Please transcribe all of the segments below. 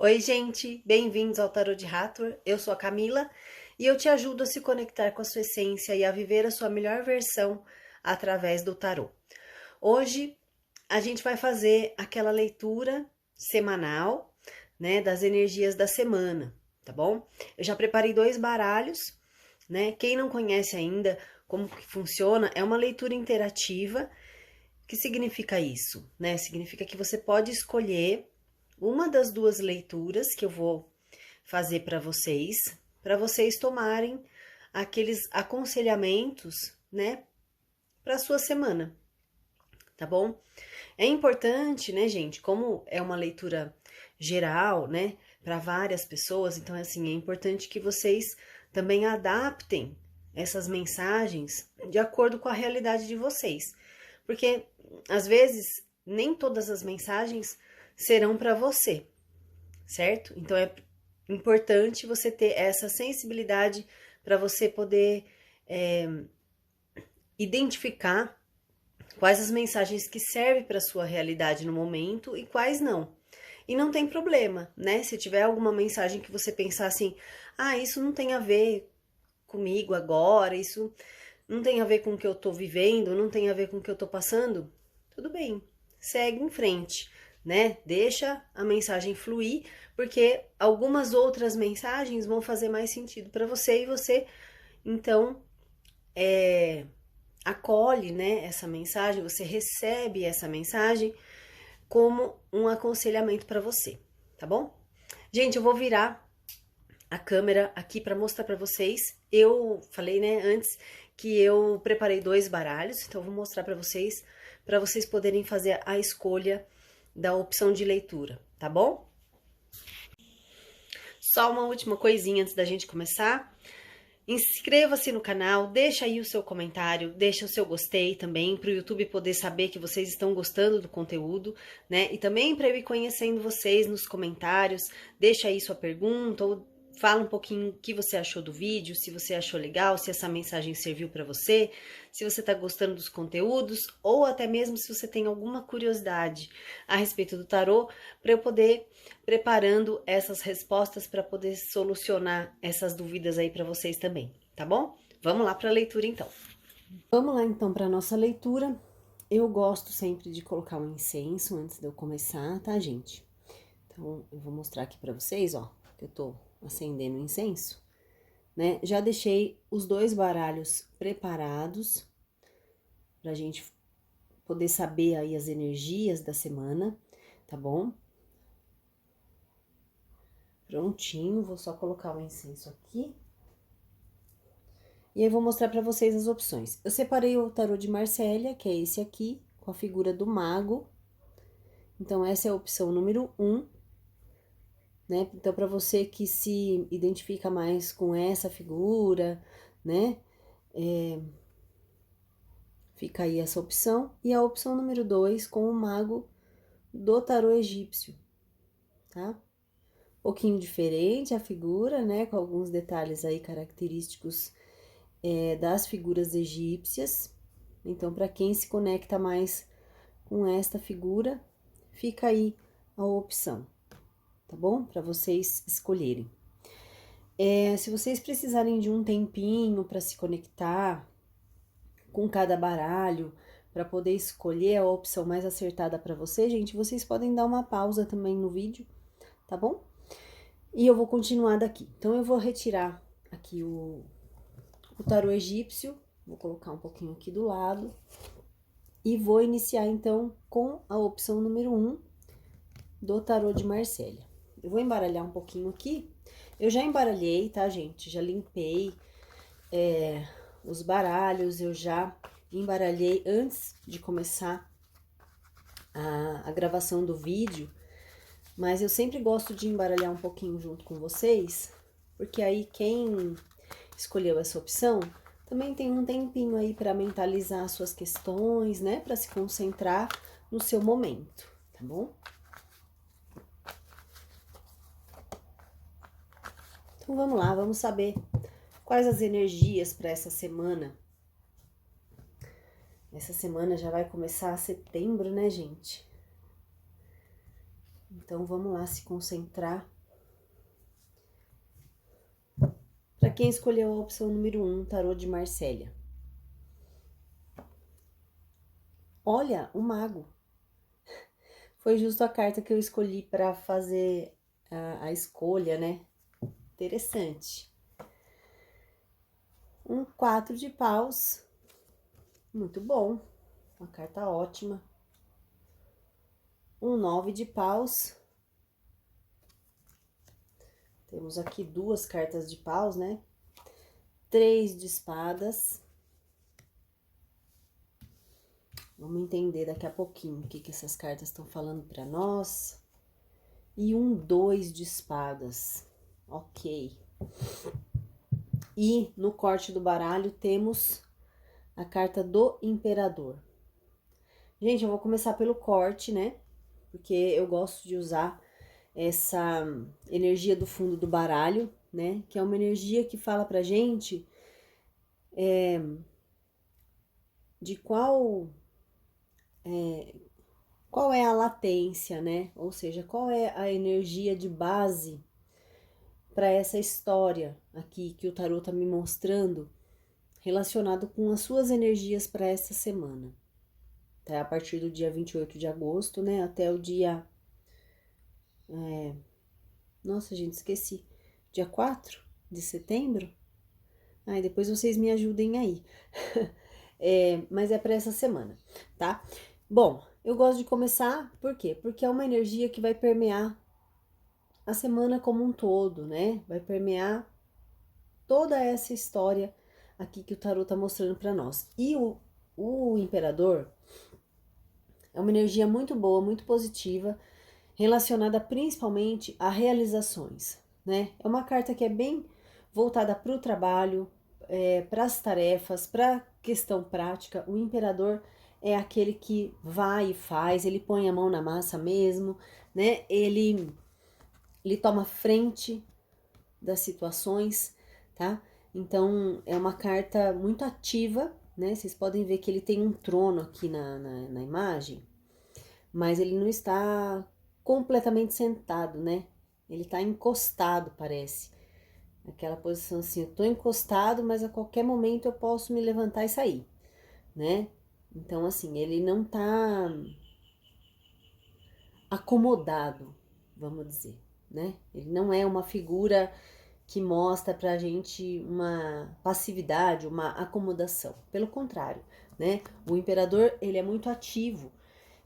Oi, gente, bem-vindos ao Tarô de Hathor. Eu sou a Camila e eu te ajudo a se conectar com a sua essência e a viver a sua melhor versão através do tarô. Hoje a gente vai fazer aquela leitura semanal, né, das energias da semana, tá bom? Eu já preparei 2 baralhos, né? Quem não conhece ainda como que funciona, é uma leitura interativa. O que significa isso, né? Significa que você pode escolher uma das 2 leituras que eu vou fazer para vocês tomarem aqueles aconselhamentos, né, para sua semana, tá bom? É importante, né, gente, como é uma leitura geral, né, para várias pessoas, então assim, é importante que vocês também adaptem essas mensagens de acordo com a realidade de vocês. Porque às vezes nem todas as mensagens serão para você, certo? Então é importante você ter essa sensibilidade para você poder identificar quais as mensagens que servem para sua realidade no momento e quais não. E não tem problema, né? Se tiver alguma mensagem que você pensar assim, isso não tem a ver comigo agora, isso não tem a ver com o que eu tô vivendo, não tem a ver com o que eu tô passando, tudo bem, segue em frente, né? Deixa a mensagem fluir, porque algumas outras mensagens vão fazer mais sentido para você e você, então, acolhe, né, essa mensagem, você recebe essa mensagem como um aconselhamento para você, tá bom? Gente, eu vou virar a câmera aqui para mostrar para vocês. Eu falei, né, antes que eu preparei 2 baralhos, então eu vou mostrar para vocês poderem fazer a escolha da opção de leitura, tá bom? Só uma última coisinha antes da gente começar. Inscreva-se no canal, deixa aí o seu comentário, deixa o seu gostei também, para o YouTube poder saber que vocês estão gostando do conteúdo, né? E também para eu ir conhecendo vocês nos comentários, deixa aí sua pergunta ou fala um pouquinho o que você achou do vídeo, se você achou legal, se essa mensagem serviu para você, se você está gostando dos conteúdos ou até mesmo se você tem alguma curiosidade a respeito do tarô, para eu poder preparando essas respostas para poder solucionar essas dúvidas aí para vocês também, tá bom? Vamos lá para a leitura então. Vamos lá então para nossa leitura. Eu gosto sempre de colocar um incenso antes de eu começar, tá, gente? Então eu vou mostrar aqui para vocês, ó, que eu tô acendendo o incenso, né? Já deixei os 2 baralhos preparados pra gente poder saber aí as energias da semana, tá bom? Prontinho, vou só colocar o incenso aqui. E aí vou mostrar para vocês as opções. Eu separei o tarô de Marcélia, que é esse aqui, com a figura do mago. Então essa é a opção número 1, né? Então para você que se identifica mais com essa figura, né? Fica aí essa opção. E a opção número 2 com o mago do tarô egípcio, tá? Um pouquinho diferente a figura, né? Com alguns detalhes aí característicos das figuras egípcias. Então, para quem se conecta mais com esta figura, fica aí a opção, tá bom? Para vocês escolherem. Se vocês precisarem de um tempinho para se conectar com cada baralho, para poder escolher a opção mais acertada para você, gente, vocês podem dar uma pausa também no vídeo, tá bom? E eu vou continuar daqui. Então, eu vou retirar aqui o tarô egípcio, vou colocar um pouquinho aqui do lado, e vou iniciar, então, com a opção número 1 do tarô de Marcélia. Eu vou embaralhar um pouquinho aqui. Eu já embaralhei, tá, gente? Já limpei os baralhos, eu já embaralhei antes de começar a gravação do vídeo, mas eu sempre gosto de embaralhar um pouquinho junto com vocês, porque aí quem escolheu essa opção também tem um tempinho aí para mentalizar as suas questões, né, para se concentrar no seu momento, tá bom? Então vamos lá, vamos saber quais as energias para essa semana. Essa semana já vai começar setembro, né, gente? Então vamos lá se concentrar para quem escolheu a opção número 1, tarô de Marsella. Olha, o mago. Foi justo a carta que eu escolhi para fazer a escolha, né? Interessante. Um 4 de paus. Muito bom. Uma carta ótima. Um 9 de paus. Temos aqui duas cartas de paus, né? 3 de espadas. Vamos entender daqui a pouquinho o que essas cartas estão falando para nós. E um 2 de espadas. Ok. E no corte do baralho temos a carta do imperador. Gente, eu vou começar pelo corte, né? Porque eu gosto de usar essa energia do fundo do baralho, né? Que é uma energia que fala pra gente de qual é a latência, né? Ou seja, qual é a energia de base para essa história aqui que o tarô tá me mostrando, relacionado com as suas energias para essa semana. Tá? A partir do dia 28 de agosto, né? Até o dia... Nossa, gente, esqueci. Dia 4 de setembro? Ai, depois vocês me ajudem aí. Mas é para essa semana, tá? Bom, eu gosto de começar, por quê? Porque é uma energia que vai permear a semana como um todo, né? Vai permear toda essa história aqui que o tarô tá mostrando para nós. E o imperador é uma energia muito boa, muito positiva, relacionada principalmente a realizações, né? É uma carta que é bem voltada para o trabalho, para as tarefas, para a questão prática. O imperador é aquele que vai e faz, ele põe a mão na massa mesmo, né? Ele toma frente das situações, tá? Então, é uma carta muito ativa, né? Vocês podem ver que ele tem um trono aqui na imagem, mas ele não está completamente sentado, né? Ele tá encostado, parece. Aquela posição assim, eu tô encostado, mas a qualquer momento eu posso me levantar e sair, né? Então, assim, ele não tá acomodado, vamos dizer, né? Ele não é uma figura que mostra pra gente uma passividade, uma acomodação. Pelo contrário, né? O imperador, ele é muito ativo.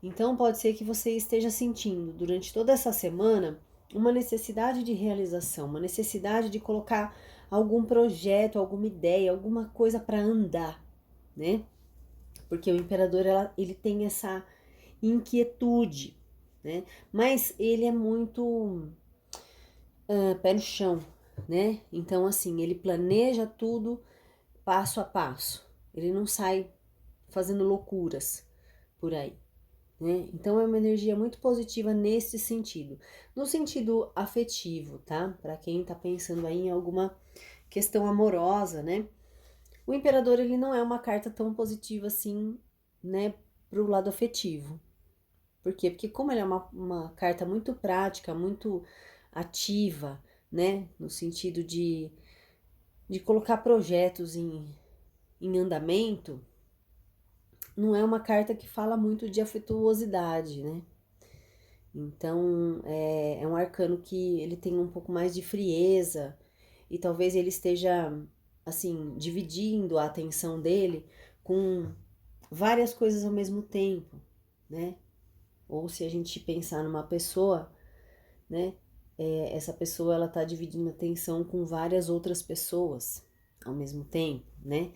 Então, pode ser que você esteja sentindo durante toda essa semana uma necessidade de realização, uma necessidade de colocar algum projeto, alguma ideia, alguma coisa para andar, né? Porque o imperador, ele tem essa inquietude, né? Mas ele é muito pé no chão, né? Então, assim, ele planeja tudo passo a passo. Ele não sai fazendo loucuras por aí, né? Então, é uma energia muito positiva nesse sentido. No sentido afetivo, tá? Para quem tá pensando aí em alguma questão amorosa, né? O imperador, ele não é uma carta tão positiva assim, né? Pro lado afetivo. Por quê? Porque como ele é uma carta muito prática, muito ativa, né? No sentido de colocar projetos em andamento, não é uma carta que fala muito de afetuosidade, né? Então, é um arcano que ele tem um pouco mais de frieza e talvez ele esteja, assim, dividindo a atenção dele com várias coisas ao mesmo tempo, né? Ou se a gente pensar numa pessoa, né? Essa pessoa, ela tá dividindo atenção com várias outras pessoas ao mesmo tempo, né?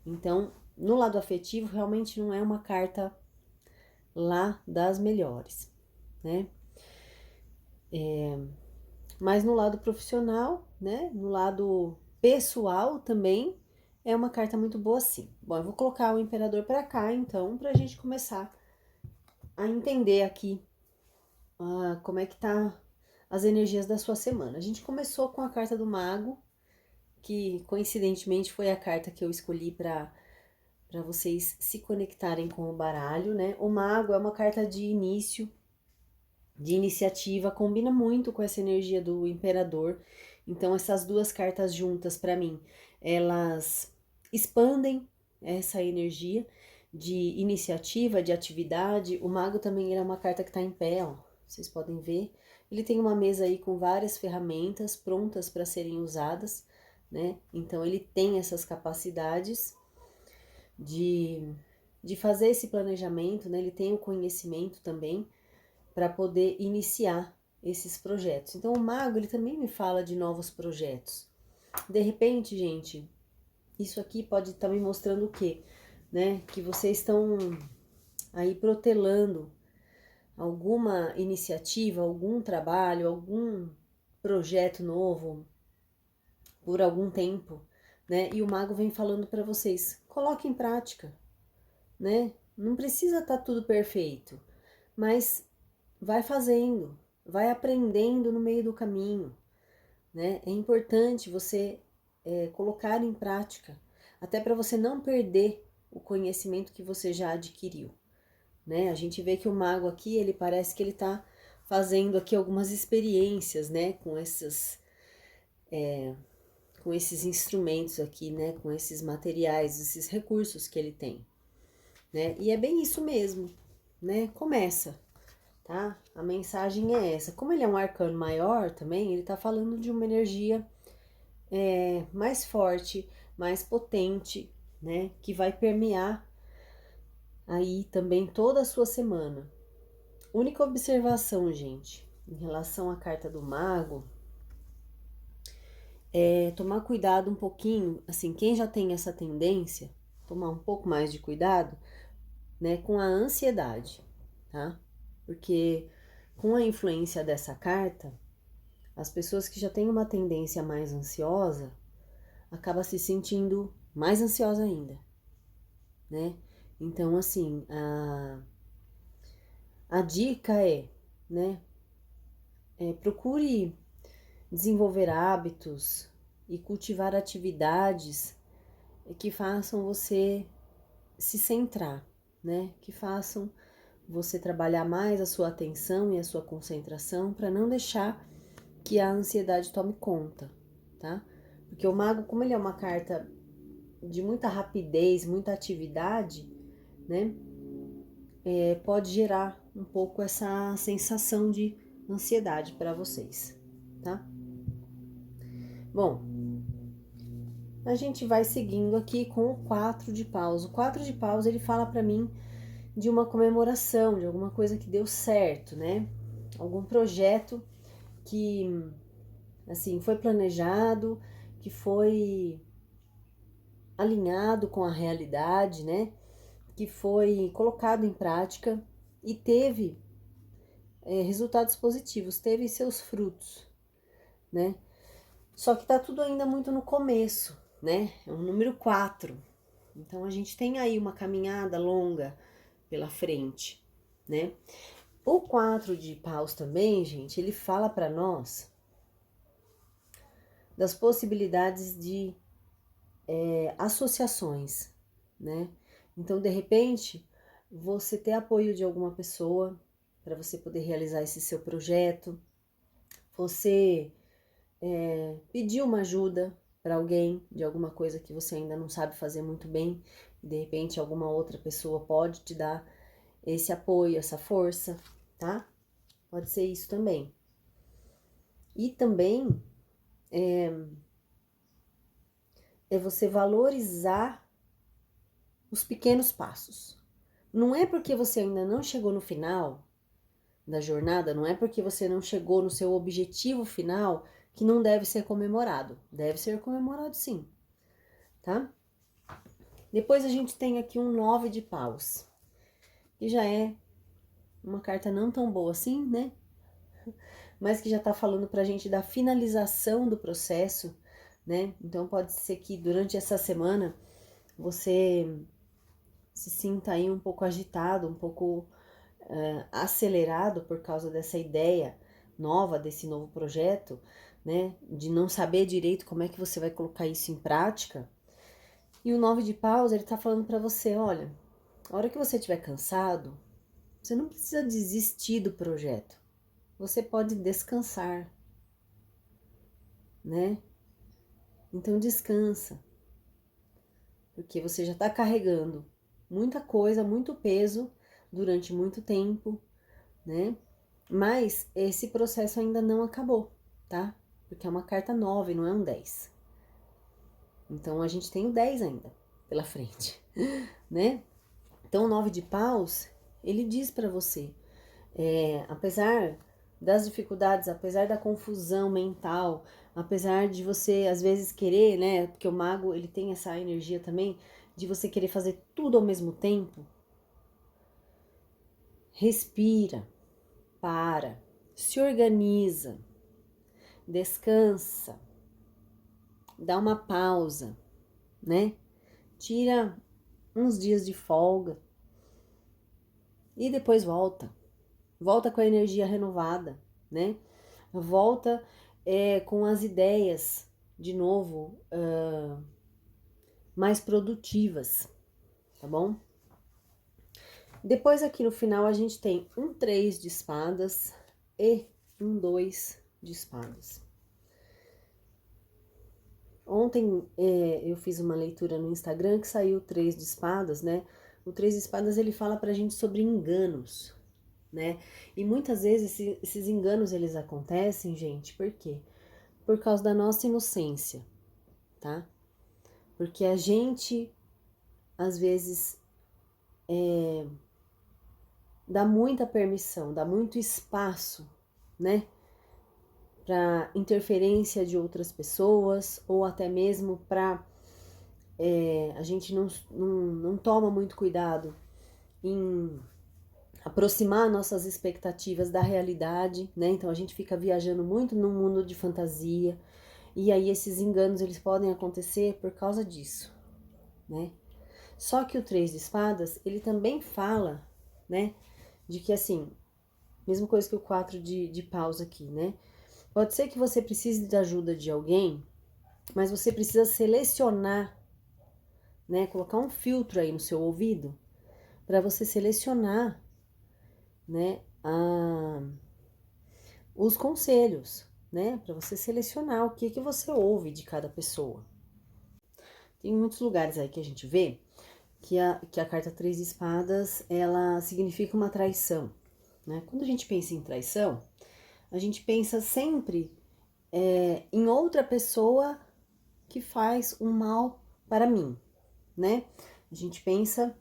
Então, no lado afetivo, realmente não é uma carta lá das melhores, né? Mas no lado profissional, né? No lado pessoal também é uma carta muito boa, sim. Bom, eu vou colocar o imperador para cá, então, pra gente começar a entender aqui como é que tá as energias da sua semana. A gente começou com a carta do mago, que coincidentemente foi a carta que eu escolhi para vocês se conectarem com o baralho, né? O mago é uma carta de início, de iniciativa, combina muito com essa energia do imperador. Então, essas duas cartas juntas, para mim, elas expandem essa energia de iniciativa, de atividade. O mago também é uma carta que está em pé, ó, vocês podem ver. Ele tem uma mesa aí com várias ferramentas prontas para serem usadas, né? Então, ele tem essas capacidades de fazer esse planejamento, né? Ele tem o conhecimento também para poder iniciar esses projetos. Então, o mago, ele também me fala de novos projetos. De repente, gente, isso aqui pode estar me mostrando o quê? Né? Que vocês estão aí protelando alguma iniciativa, algum trabalho, algum projeto novo por algum tempo, né? E o mago vem falando para vocês, coloque em prática, né? Não precisa estar tudo perfeito, mas vai fazendo, vai aprendendo no meio do caminho, né? É importante você colocar em prática, até para você não perder o conhecimento que você já adquiriu, né? A gente vê que o mago aqui, ele parece que ele tá fazendo aqui algumas experiências, né? Com esses instrumentos aqui, né? Com esses materiais, esses recursos que ele tem, né? E é bem isso mesmo, né? Começa, tá? A mensagem é essa. Como ele é um arcano maior também, ele tá falando de uma energia mais forte, mais potente, né? Que vai permear aí também toda a sua semana. Única observação, gente, em relação à carta do mago, é tomar cuidado um pouquinho, assim, quem já tem essa tendência, tomar um pouco mais de cuidado, né, com a ansiedade, tá? Porque com a influência dessa carta, as pessoas que já têm uma tendência mais ansiosa, acaba se sentindo mais ansiosa ainda, né? Então, assim, a dica né, procure desenvolver hábitos e cultivar atividades que façam você se centrar, né? Que façam você trabalhar mais a sua atenção e a sua concentração para não deixar que a ansiedade tome conta, tá? Porque o mago, como ele é uma carta de muita rapidez, muita atividade, né? Pode gerar um pouco essa sensação de ansiedade para vocês, tá? Bom, a gente vai seguindo aqui com o 4 de paus. O 4 de paus, ele fala para mim de uma comemoração, de alguma coisa que deu certo, né? Algum projeto que, assim, foi planejado, que foi alinhado com a realidade, né? Que foi colocado em prática e teve resultados positivos, teve seus frutos, né? Só que tá tudo ainda muito no começo, né? É um número 4. Então a gente tem aí uma caminhada longa pela frente, né? O 4 de paus também, gente, ele fala para nós das possibilidades de associações, né? Então, de repente, você ter apoio de alguma pessoa para você poder realizar esse seu projeto, você pedir uma ajuda para alguém de alguma coisa que você ainda não sabe fazer muito bem, e de repente alguma outra pessoa pode te dar esse apoio, essa força, tá? Pode ser isso também. E também é você valorizar os pequenos passos. Não é porque você ainda não chegou no final da jornada, não é porque você não chegou no seu objetivo final que não deve ser comemorado. Deve ser comemorado sim, tá? Depois a gente tem aqui um 9 de paus, que já é uma carta não tão boa assim, né? Mas que já tá falando pra gente da finalização do processo, né? Então pode ser que durante essa semana você se sinta aí um pouco agitado, um pouco acelerado por causa dessa ideia nova, desse novo projeto, né? De não saber direito como é que você vai colocar isso em prática. E o 9 de paus, ele tá falando para você, olha, a hora que você estiver cansado, você não precisa desistir do projeto. Você pode descansar, né? Então descansa, porque você já tá carregando muita coisa, muito peso durante muito tempo, né? Mas esse processo ainda não acabou, tá? Porque é uma carta 9, não é um 10. Então a gente tem o 10 ainda pela frente, né? Então o 9 de paus, ele diz para você, apesar das dificuldades, apesar da confusão mental, apesar de você às vezes querer, né? Porque o mago, ele tem essa energia também de você querer fazer tudo ao mesmo tempo. Respira, para, se organiza, descansa, dá uma pausa, né? Tira uns dias de folga e depois volta. Volta com a energia renovada, né? Volta com as ideias de novo mais produtivas, tá bom? Depois aqui no final a gente tem um 3 de espadas e um 2 de espadas. Ontem eu fiz uma leitura no Instagram que saiu o 3 de espadas, né? O 3 de espadas ele fala pra gente sobre enganos, né? E muitas vezes esses enganos eles acontecem, gente, por quê? Por causa da nossa inocência, tá? Porque a gente, às vezes, dá muita permissão, dá muito espaço, né? Para interferência de outras pessoas, ou até mesmo para a gente não toma muito cuidado em aproximar nossas expectativas da realidade, né? Então a gente fica viajando muito num mundo de fantasia, e aí esses enganos eles podem acontecer por causa disso, né? Só que o 3 de espadas, ele também fala, né, de que assim, mesma coisa que o 4 de paus aqui, né? Pode ser que você precise da ajuda de alguém, mas você precisa selecionar, né, colocar um filtro aí no seu ouvido para você selecionar, né, os conselhos, né, para você selecionar o que você ouve de cada pessoa. Tem muitos lugares aí que a gente vê que a carta 3 de espadas, ela significa uma traição, né? Quando a gente pensa em traição, a gente pensa sempre em outra pessoa que faz um mal para mim, né? A gente pensa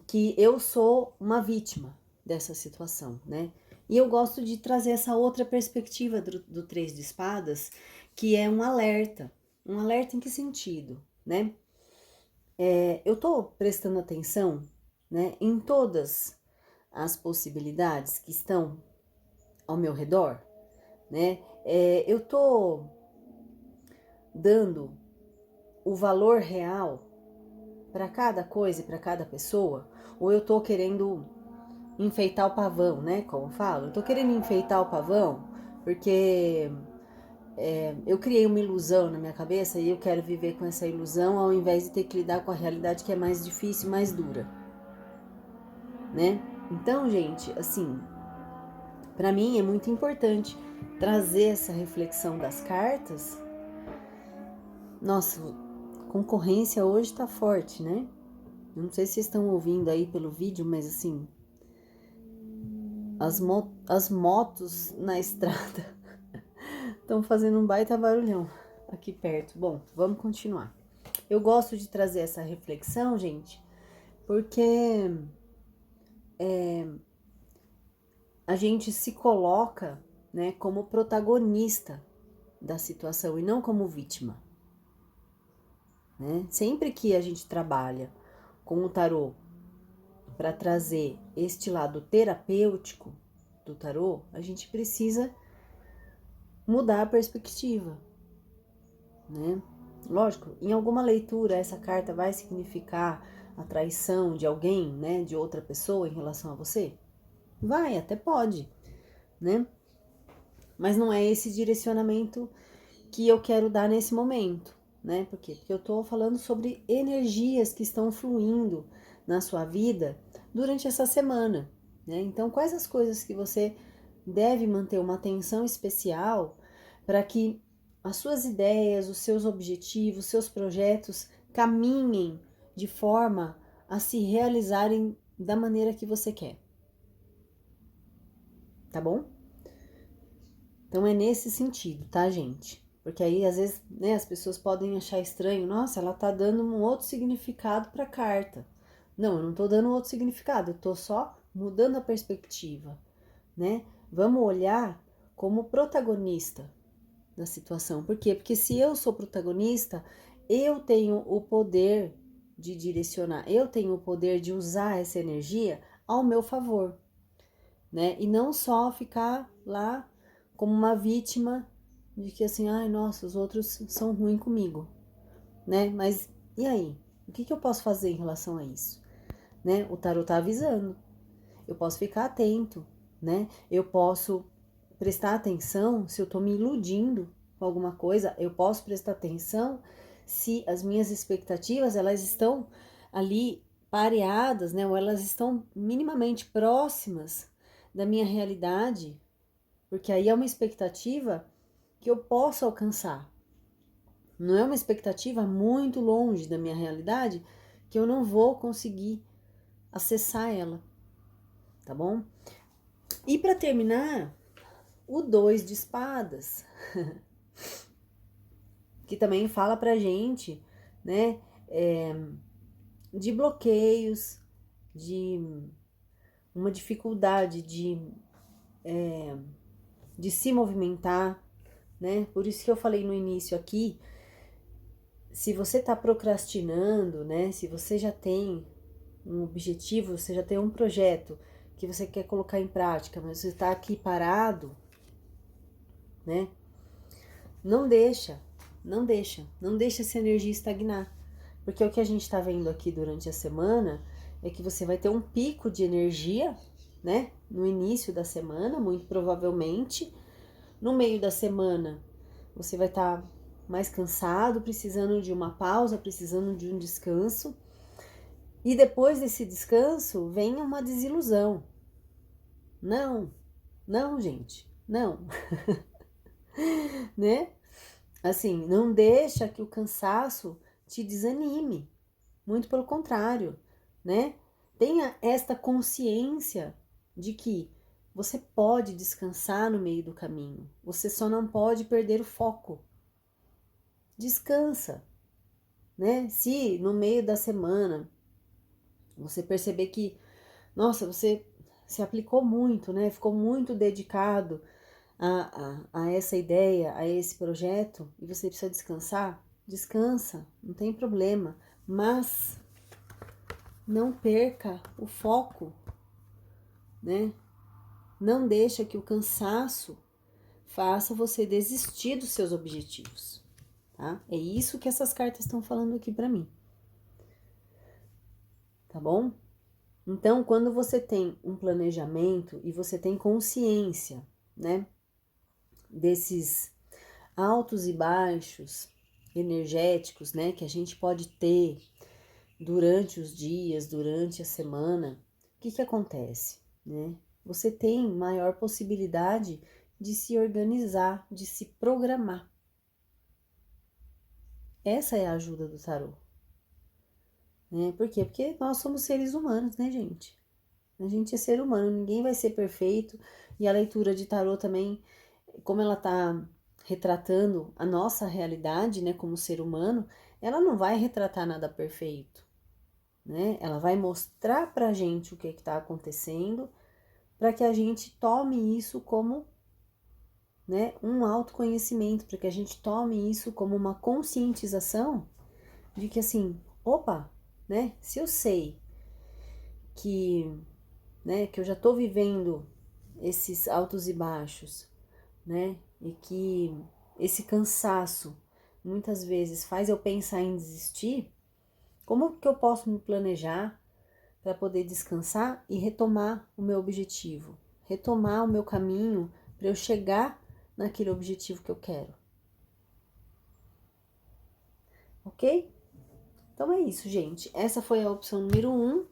que eu sou uma vítima dessa situação, né? E eu gosto de trazer essa outra perspectiva do 3 de espadas, que é um alerta. Um alerta em que sentido, né? Eu tô prestando atenção, né, em todas as possibilidades que estão ao meu redor, né? Eu tô dando o valor real para cada coisa e para cada pessoa, ou eu tô querendo enfeitar o pavão, né? Como falo, eu tô querendo enfeitar o pavão porque eu criei uma ilusão na minha cabeça e eu quero viver com essa ilusão ao invés de ter que lidar com a realidade que é mais difícil e mais dura, né? Então, gente, assim, para mim é muito importante trazer essa reflexão das cartas. Nossa, concorrência hoje tá forte, né? Eu não sei se vocês estão ouvindo aí pelo vídeo, mas assim, as motos na estrada estão fazendo um baita barulhão aqui perto. Bom, vamos continuar. Eu gosto de trazer essa reflexão, gente, porque a gente se coloca, né, como protagonista da situação e não como vítima, né? Sempre que a gente trabalha com o tarô para trazer este lado terapêutico do tarô, a gente precisa mudar a perspectiva, né? Lógico, em alguma leitura essa carta vai significar a traição de alguém, né, de outra pessoa em relação a você? Vai, até pode, né? Mas não é esse direcionamento que eu quero dar nesse momento, né? Por quê? Porque eu tô falando sobre energias que estão fluindo na sua vida durante essa semana, né? Então, quais as coisas que você deve manter uma atenção especial para que as suas ideias, os seus objetivos, os seus projetos caminhem de forma a se realizarem da maneira que você quer. Tá bom? Então é nesse sentido, tá, gente? Porque aí às vezes, né, as pessoas podem achar estranho, nossa, ela tá dando um outro significado para a carta. Não, eu não tô dando outro significado, eu tô só mudando a perspectiva, né? Vamos olhar como protagonista da situação. Por quê? Porque se eu sou protagonista, eu tenho o poder de direcionar, eu tenho o poder de usar essa energia ao meu favor, né? E não só ficar lá como uma vítima de que assim, ai, nossa, os outros são ruins comigo, né? Mas e aí? O que eu posso fazer em relação a isso? Né? O tarot tá avisando. Eu posso ficar atento, né? Eu posso prestar atenção se eu tô me iludindo com alguma coisa, eu posso prestar atenção se as minhas expectativas, elas estão ali pareadas, né? Ou elas estão minimamente próximas da minha realidade, porque aí é uma expectativa que eu posso alcançar. Não é uma expectativa muito longe da minha realidade que eu não vou conseguir acessar ela, tá bom? E para terminar, o 2 de espadas, que também fala pra gente, né, de bloqueios, de uma dificuldade de se movimentar, né? Por isso que eu falei no início aqui, se você tá procrastinando, né, se você já tem um objetivo, você já tem um projeto que você quer colocar em prática, mas você tá aqui parado, né? Não deixa essa energia estagnar. Porque o que a gente está vendo aqui durante a semana é que você vai ter um pico de energia, né? No início da semana, muito provavelmente. No meio da semana, você vai estar mais cansado, precisando de uma pausa, precisando de um descanso. E depois desse descanso, vem uma desilusão. Não, gente, não. Né? Assim, não deixa que o cansaço te desanime. Muito pelo contrário, né? Tenha esta consciência de que você pode descansar no meio do caminho. Você só não pode perder o foco. Descansa, né? Se no meio da semana você perceber que, nossa, você se aplicou muito, né? Ficou muito dedicado a essa ideia, a esse projeto, e você precisa descansar, descansa, não tem problema, mas não perca o foco, né? Não deixa que o cansaço faça você desistir dos seus objetivos, tá? É isso que essas cartas estão falando aqui para mim, tá bom? Então, quando você tem um planejamento e você tem consciência, né, desses altos e baixos energéticos, né, que a gente pode ter durante os dias, durante a semana, o que acontece, né? Você tem maior possibilidade de se organizar, de se programar. Essa é a ajuda do tarô, né? Por quê? Porque nós somos seres humanos, né, gente? A gente é ser humano, ninguém vai ser perfeito, e a leitura de tarô também, como ela tá retratando a nossa realidade, né, como ser humano, ela não vai retratar nada perfeito, né? Ela vai mostrar pra gente o que tá acontecendo, para que a gente tome isso como, né, um autoconhecimento, para que a gente tome isso como uma conscientização de que assim, opa, né, se eu sei que, né, que eu já tô vivendo esses altos e baixos, né, e que esse cansaço muitas vezes faz eu pensar em desistir, como que eu posso me planejar para poder descansar e retomar o meu objetivo, retomar o meu caminho para eu chegar naquele objetivo que eu quero. Ok? Então é isso, gente. Essa foi a opção número 1.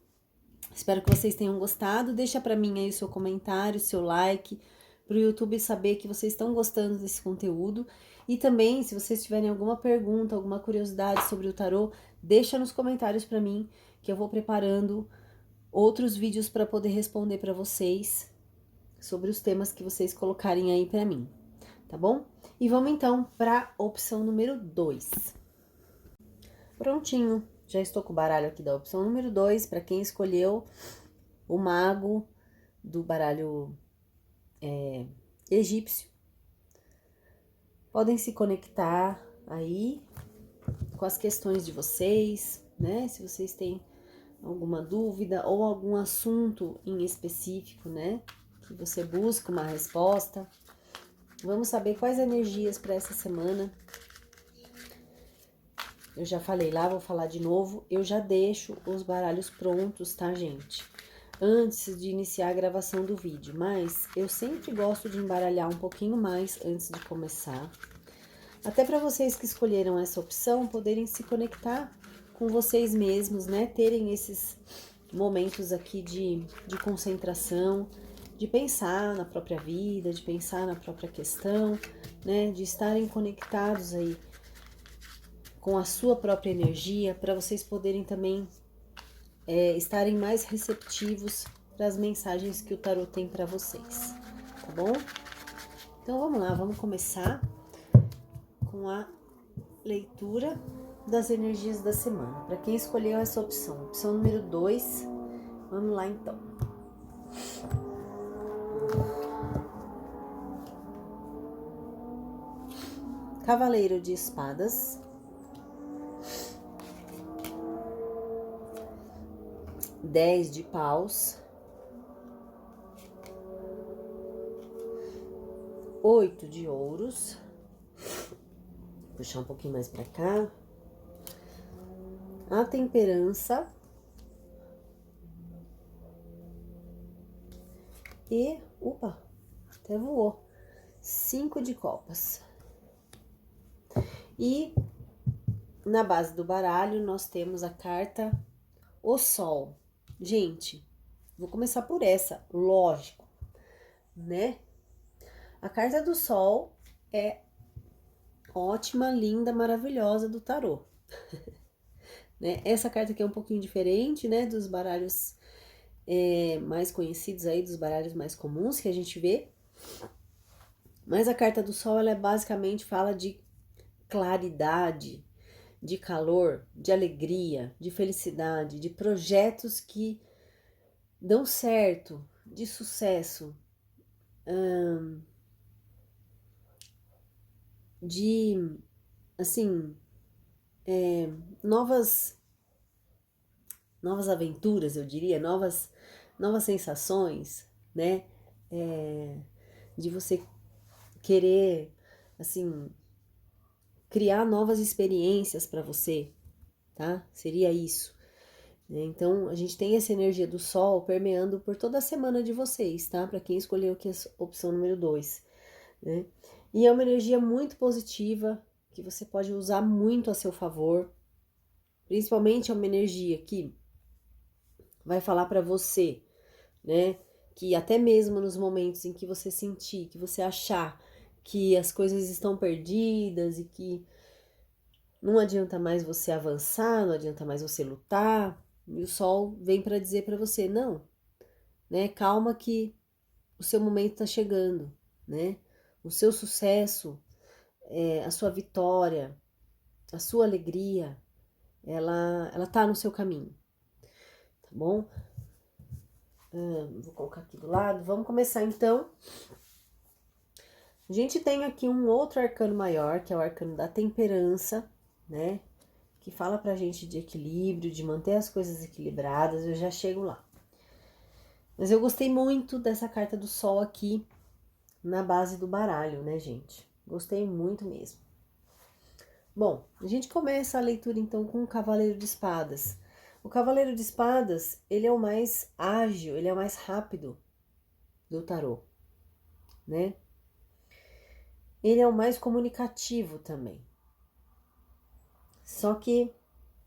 Espero que vocês tenham gostado. Deixa para mim aí o seu comentário, o seu like, para o YouTube saber que vocês estão gostando desse conteúdo. E também, se vocês tiverem alguma pergunta, alguma curiosidade sobre o tarô, deixa nos comentários para mim, que eu vou preparando outros vídeos para poder responder para vocês sobre os temas que vocês colocarem aí para mim, tá bom? E vamos então para a opção número 2. Prontinho, já estou com o baralho aqui da opção número 2, para quem escolheu o mago do baralho egípcio. Podem se conectar aí com as questões de vocês, né? Se vocês têm alguma dúvida ou algum assunto em específico, né? Que você busca uma resposta. Vamos saber quais energias para essa semana. Eu já falei lá, vou falar de novo. Eu já deixo os baralhos prontos, tá, gente? Antes de iniciar a gravação do vídeo, mas eu sempre gosto de embaralhar um pouquinho mais antes de começar. Até para vocês que escolheram essa opção poderem se conectar com vocês mesmos, né? Terem esses momentos aqui de concentração, de pensar na própria vida, de pensar na própria questão, né? De estarem conectados aí com a sua própria energia, para vocês poderem também estarem mais receptivos para as mensagens que o tarô tem para vocês, tá bom? Então vamos lá, vamos começar com a leitura das energias da semana. Para quem escolheu essa opção número 2, vamos lá então. Cavaleiro de Espadas, 10 de paus, 8 de ouros, vou puxar um pouquinho mais para cá, a temperança e, opa, até voou, 5 de copas. E na base do baralho nós temos a carta O Sol. Gente, vou começar por essa, lógico, né? A carta do Sol é ótima, linda, maravilhosa do tarô. Né? Essa carta aqui é um pouquinho diferente, né, dos baralhos mais conhecidos aí, dos baralhos mais comuns que a gente vê. Mas a carta do Sol, ela basicamente fala de claridade, de calor, de alegria, de felicidade, de projetos que dão certo, de sucesso, de, assim, novas aventuras, eu diria, novas sensações, né? De você querer, assim, criar novas experiências para você, tá? Seria isso. Né? Então, a gente tem essa energia do Sol permeando por toda a semana de vocês, tá? Para quem escolheu aqui a opção número 2, né? E é uma energia muito positiva, que você pode usar muito a seu favor. Principalmente é uma energia que vai falar para você, né? Que até mesmo nos momentos em que você sentir, que você achar que as coisas estão perdidas e que não adianta mais você avançar, não adianta mais você lutar, e o Sol vem para dizer para você, não, né? Calma que o seu momento está chegando, né? O seu sucesso, a sua vitória, a sua alegria, ela tá no seu caminho, tá bom? Vou colocar aqui do lado. Vamos começar então. A gente tem aqui um outro arcano maior, que é o arcano da temperança, né? Que fala pra gente de equilíbrio, de manter as coisas equilibradas. Eu já chego lá. Mas eu gostei muito dessa carta do Sol aqui na base do baralho, né, gente? Gostei muito mesmo. Bom, a gente começa a leitura então com o Cavaleiro de Espadas. O Cavaleiro de Espadas, ele é o mais ágil, ele é o mais rápido do tarô, né? Ele é o mais comunicativo também. Só que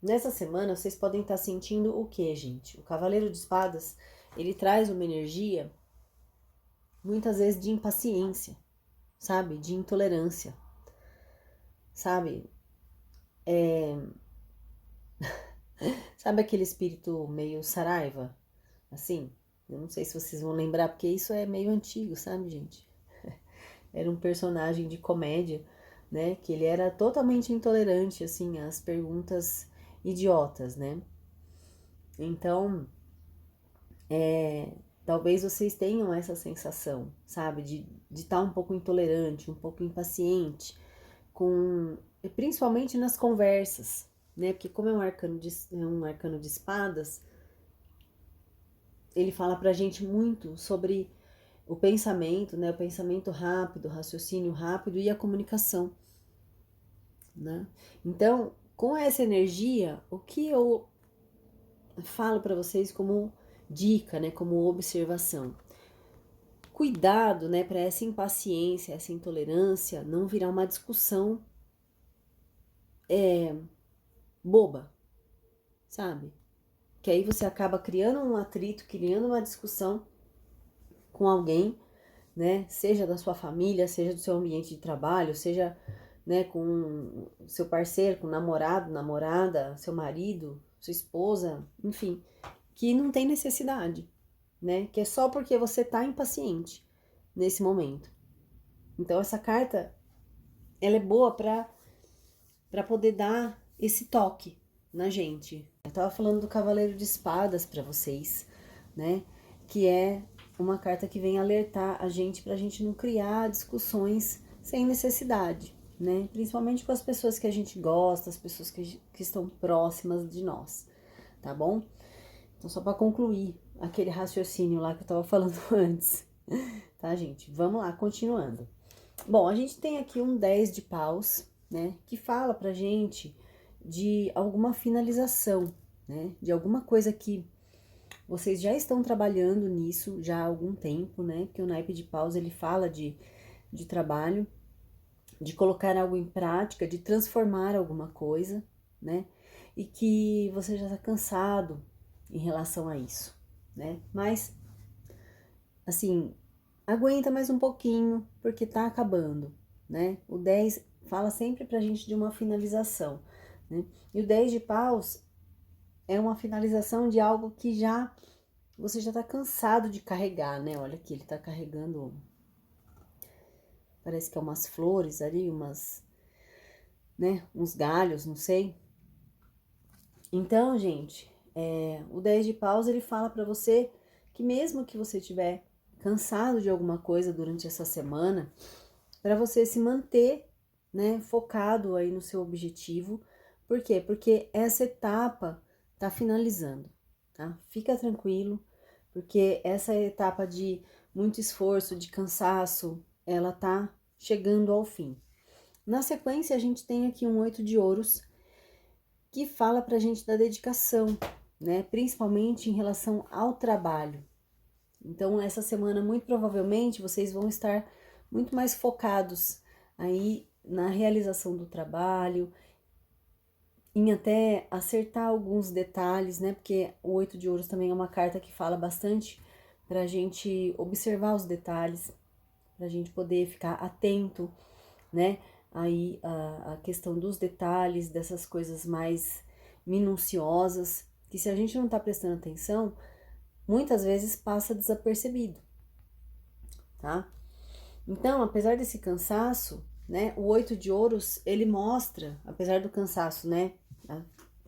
nessa semana vocês podem estar sentindo o que, gente? O Cavaleiro de Espadas, ele traz uma energia muitas vezes de impaciência, sabe? De intolerância, sabe? Sabe aquele espírito meio Saraiva? Assim? Eu não sei se vocês vão lembrar, porque isso é meio antigo, sabe, gente? Era um personagem de comédia, né? Que ele era totalmente intolerante, assim, às perguntas idiotas, né? Então, talvez vocês tenham essa sensação, sabe? De estar um pouco intolerante, um pouco impaciente, com principalmente nas conversas, né? Porque como é um arcano de espadas, ele fala pra gente muito sobre o pensamento, né? O pensamento rápido, o raciocínio rápido e a comunicação, né? Então, com essa energia, o que eu falo para vocês como dica, né? Como observação. Cuidado, né? Para essa impaciência, essa intolerância não virar uma discussão boba, sabe? Que aí você acaba criando um atrito, criando uma discussão com alguém, né? Seja da sua família, seja do seu ambiente de trabalho, seja, né, com seu parceiro, com namorado, namorada, seu marido, sua esposa, enfim, que não tem necessidade, né? Que é só porque você tá impaciente nesse momento. Então essa carta, ela é boa para poder dar esse toque na gente. Eu tava falando do Cavaleiro de Espadas para vocês, né? Que é uma carta que vem alertar a gente pra gente não criar discussões sem necessidade, né? Principalmente com as pessoas que a gente gosta, as pessoas que estão próximas de nós, tá bom? Então, só para concluir aquele raciocínio lá que eu tava falando antes, tá, gente? Vamos lá, continuando. Bom, a gente tem aqui um 10 de paus, né? Que fala pra gente de alguma finalização, né? De alguma coisa que vocês já estão trabalhando nisso já há algum tempo, né? Porque o naipe de paus, ele fala de trabalho, de colocar algo em prática, de transformar alguma coisa, né? E que você já está cansado em relação a isso, né? Mas, assim, aguenta mais um pouquinho, porque tá acabando, né? O 10 fala sempre pra gente de uma finalização, né? E o 10 de paus é uma finalização de algo que já você já tá cansado de carregar, né? Olha aqui, ele tá carregando, parece que é umas flores ali, umas, né? Uns galhos, não sei. Então, gente, o 10 de paus, ele fala pra você que mesmo que você tiver cansado de alguma coisa durante essa semana, para você se manter, né, focado aí no seu objetivo. Por quê? Porque essa etapa tá finalizando, tá? Fica tranquilo, porque essa etapa de muito esforço, de cansaço, ela tá chegando ao fim. Na sequência, a gente tem aqui um 8 de ouros, que fala pra gente da dedicação, né? Principalmente em relação ao trabalho. Então, essa semana, muito provavelmente, vocês vão estar muito mais focados aí na realização do trabalho, em até acertar alguns detalhes, né? Porque o 8 de ouros também é uma carta que fala bastante pra gente observar os detalhes, pra gente poder ficar atento, né? Aí a questão dos detalhes, dessas coisas mais minuciosas, que se a gente não tá prestando atenção, muitas vezes passa desapercebido, tá? Então, apesar desse cansaço, né, o 8 de ouros, ele mostra, apesar do cansaço, né,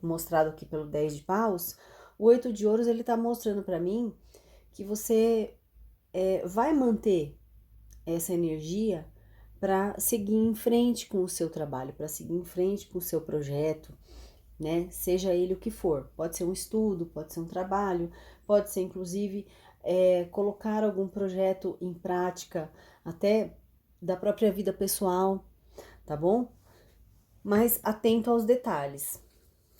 mostrado aqui pelo 10 de paus, o 8 de ouros, ele tá mostrando para mim que você vai manter essa energia para seguir em frente com o seu trabalho, para seguir em frente com o seu projeto, né? Seja ele o que for. Pode ser um estudo, pode ser um trabalho, pode ser inclusive colocar algum projeto em prática, até da própria vida pessoal, tá bom? Mas atento aos detalhes.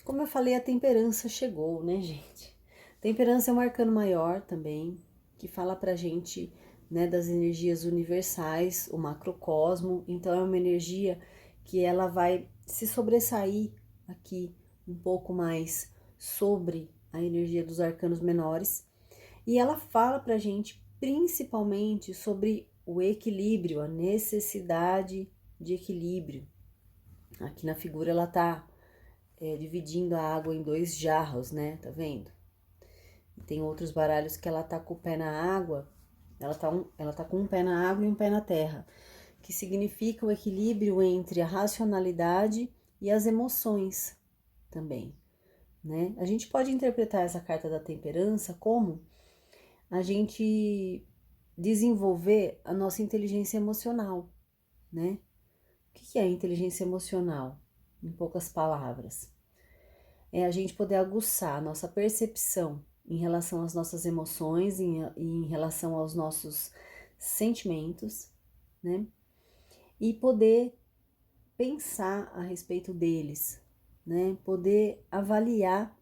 Como eu falei, a temperança chegou, né, gente? Temperança é um arcano maior também, que fala pra gente, né, das energias universais, o macrocosmo. Então, é uma energia que ela vai se sobressair aqui um pouco mais sobre a energia dos arcanos menores. E ela fala pra gente principalmente sobre o equilíbrio, a necessidade de equilíbrio. Aqui na figura ela tá dividindo a água em 2 jarros, né? Tá vendo? E tem outros baralhos que ela tá com o pé na água, ela tá com um pé na água e um pé na terra, que significa o equilíbrio entre a racionalidade e as emoções também, né? A gente pode interpretar essa carta da temperança como a gente desenvolver a nossa inteligência emocional, né? O que é inteligência emocional? Em poucas palavras, é a gente poder aguçar a nossa percepção em relação às nossas emoções e em relação aos nossos sentimentos, né? E poder pensar a respeito deles, né? Poder avaliar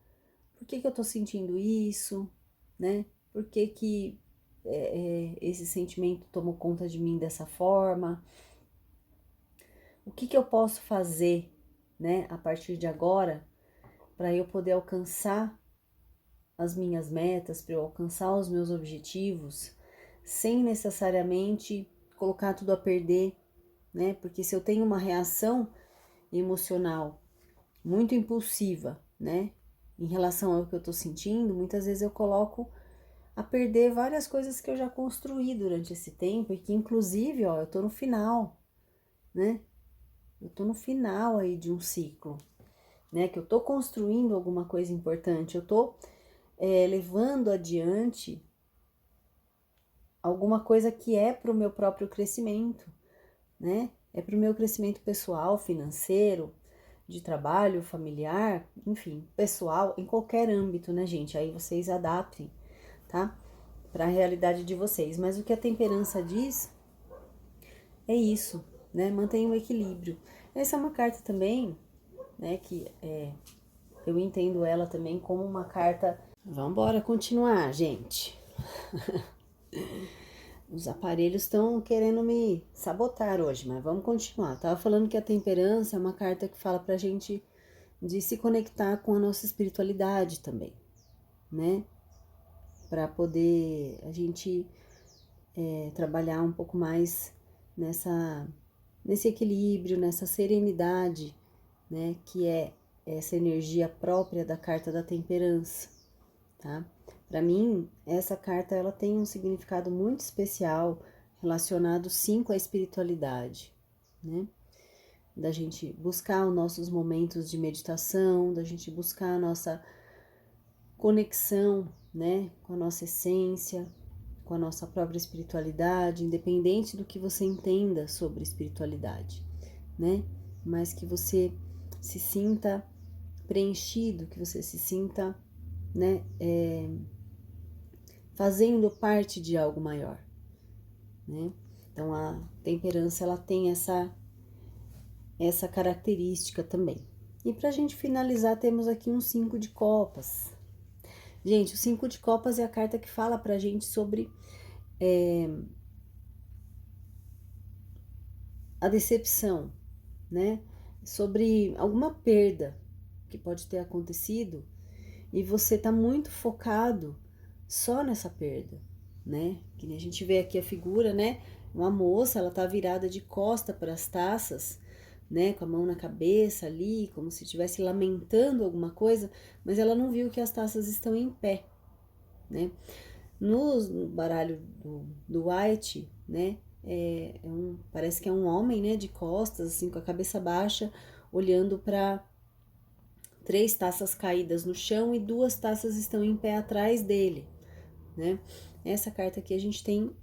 por que eu tô sentindo isso, né? Por que esse sentimento tomou conta de mim dessa forma? O que eu posso fazer, né, a partir de agora, para eu poder alcançar as minhas metas, para eu alcançar os meus objetivos, sem necessariamente colocar tudo a perder, né? Porque se eu tenho uma reação emocional muito impulsiva, né, em relação ao que eu tô sentindo, muitas vezes eu coloco a perder várias coisas que eu já construí durante esse tempo e que inclusive, ó, eu tô no final, né? Eu tô no final aí de um ciclo, né? Que eu tô construindo alguma coisa importante, eu tô levando adiante alguma coisa que é para o meu próprio crescimento, né? É para o meu crescimento pessoal, financeiro, de trabalho, familiar, enfim, pessoal, em qualquer âmbito, né, gente? Aí vocês adaptem, tá? Para a realidade de vocês. Mas o que a temperança diz é isso, né? Mantenha o equilíbrio. Essa é uma carta também, né, que eu entendo ela também como uma carta. Vamos embora continuar, gente. Os aparelhos estão querendo me sabotar hoje, mas vamos continuar. Tava falando que a temperança é uma carta que fala pra gente de se conectar com a nossa espiritualidade também, né? Para poder a gente trabalhar um pouco mais nesse equilíbrio, nessa serenidade, né? Que é essa energia própria da carta da temperança, tá? Para mim, essa carta ela tem um significado muito especial relacionado sim com a espiritualidade, né? Da gente buscar os nossos momentos de meditação, da gente buscar a nossa conexão, né, com a nossa essência, com a nossa própria espiritualidade, independente do que você entenda sobre espiritualidade, né? Mas que você se sinta preenchido, que você se sinta, né, fazendo parte de algo maior, né? Então a temperança ela tem essa característica também. E pra gente finalizar, temos aqui um 5 de copas. Gente, o 5 de copas é a carta que fala pra gente sobre a decepção, né? Sobre alguma perda que pode ter acontecido e você tá muito focado só nessa perda, né? Que nem a gente vê aqui a figura, né? Uma moça, ela tá virada de costa para as taças, né? Com a mão na cabeça ali, como se estivesse lamentando alguma coisa, mas ela não viu que as taças estão em pé, né? No baralho do White, né? Parece que é um homem, né? De costas, assim, com a cabeça baixa, olhando para 3 taças caídas no chão e 2 taças estão em pé atrás dele, né? Essa carta aqui a gente tem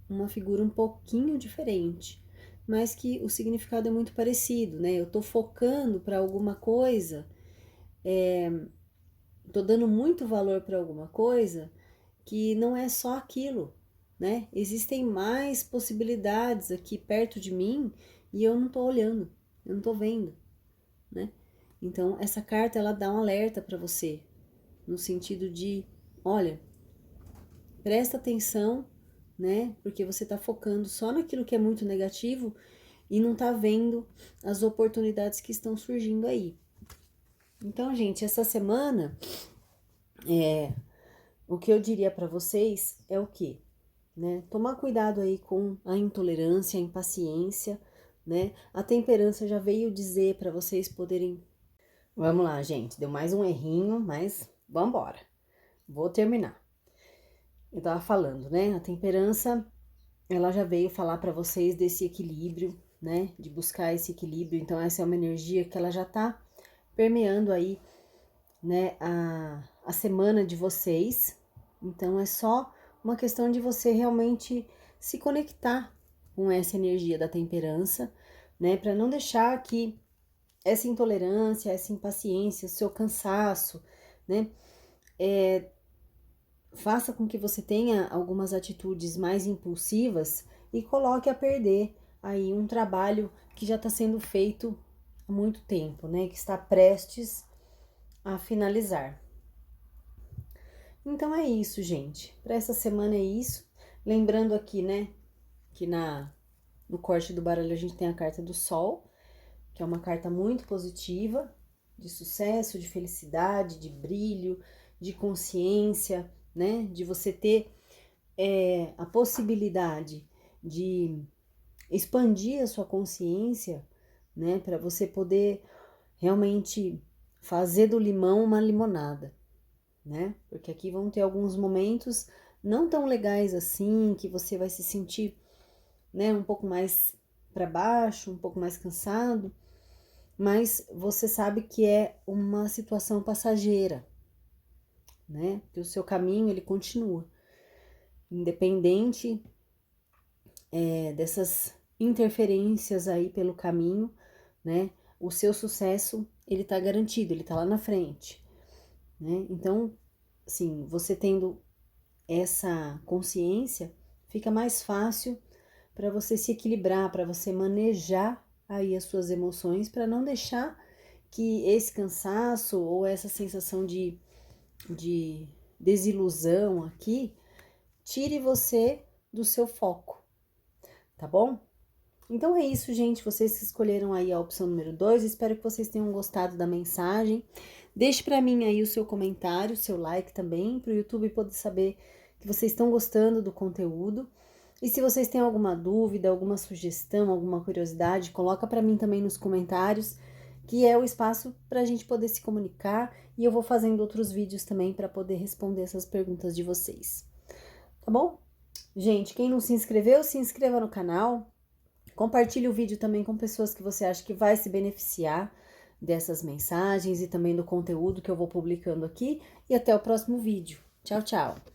uma figura um pouquinho diferente, mas que o significado é muito parecido, né? Eu tô focando para alguma coisa, tô dando muito valor para alguma coisa que não é só aquilo, né? Existem mais possibilidades aqui perto de mim e eu não tô olhando, eu não tô vendo, né? Então essa carta ela dá um alerta para você, no sentido de, olha, presta atenção, né? Porque você tá focando só naquilo que é muito negativo e não tá vendo as oportunidades que estão surgindo aí. Então, gente, essa semana, o que eu diria para vocês é o quê? né? Tomar cuidado aí com a intolerância, a impaciência, né? A temperança já veio dizer para vocês poderem. Vamos lá, gente, deu mais um errinho, mas vamos embora. Vou terminar. Eu tava falando, né? A temperança, ela já veio falar para vocês desse equilíbrio, né? De buscar esse equilíbrio. Então, essa é uma energia que ela já tá permeando aí, né? A semana de vocês. Então, é só uma questão de você realmente se conectar com essa energia da temperança, né? Para não deixar que essa intolerância, essa impaciência, o seu cansaço, né? Faça com que você tenha algumas atitudes mais impulsivas e coloque a perder aí um trabalho que já está sendo feito há muito tempo, né? Que está prestes a finalizar. Então é isso, gente. Para essa semana é isso. Lembrando aqui, né, que no corte do baralho a gente tem a carta do Sol, que é uma carta muito positiva, de sucesso, de felicidade, de brilho, de consciência, né? De você ter a possibilidade de expandir a sua consciência, né? Para você poder realmente fazer do limão uma limonada, né? Porque aqui vão ter alguns momentos não tão legais assim, que você vai se sentir, né, um pouco mais para baixo, um pouco mais cansado, mas você sabe que é uma situação passageira, né? Que o seu caminho ele continua, independente dessas interferências aí pelo caminho, né? O seu sucesso ele tá garantido, ele tá lá na frente, né? Então, assim, você tendo essa consciência, fica mais fácil para você se equilibrar, para você manejar aí as suas emoções, para não deixar que esse cansaço ou essa sensação de desilusão aqui tire você do seu foco, tá bom? Então é isso, gente. Vocês que escolheram aí a opção número 2, espero que vocês tenham gostado da mensagem. Deixe para mim aí o seu comentário, o seu like também, para o YouTube poder saber que vocês estão gostando do conteúdo. E se vocês têm alguma dúvida, alguma sugestão, alguma curiosidade, coloca para mim também nos comentários, que é o espaço para a gente poder se comunicar. E eu vou fazendo outros vídeos também para poder responder essas perguntas de vocês. Tá bom? Gente, quem não se inscreveu, se inscreva no canal. Compartilhe o vídeo também com pessoas que você acha que vai se beneficiar dessas mensagens e também do conteúdo que eu vou publicando aqui. E até o próximo vídeo. Tchau, tchau!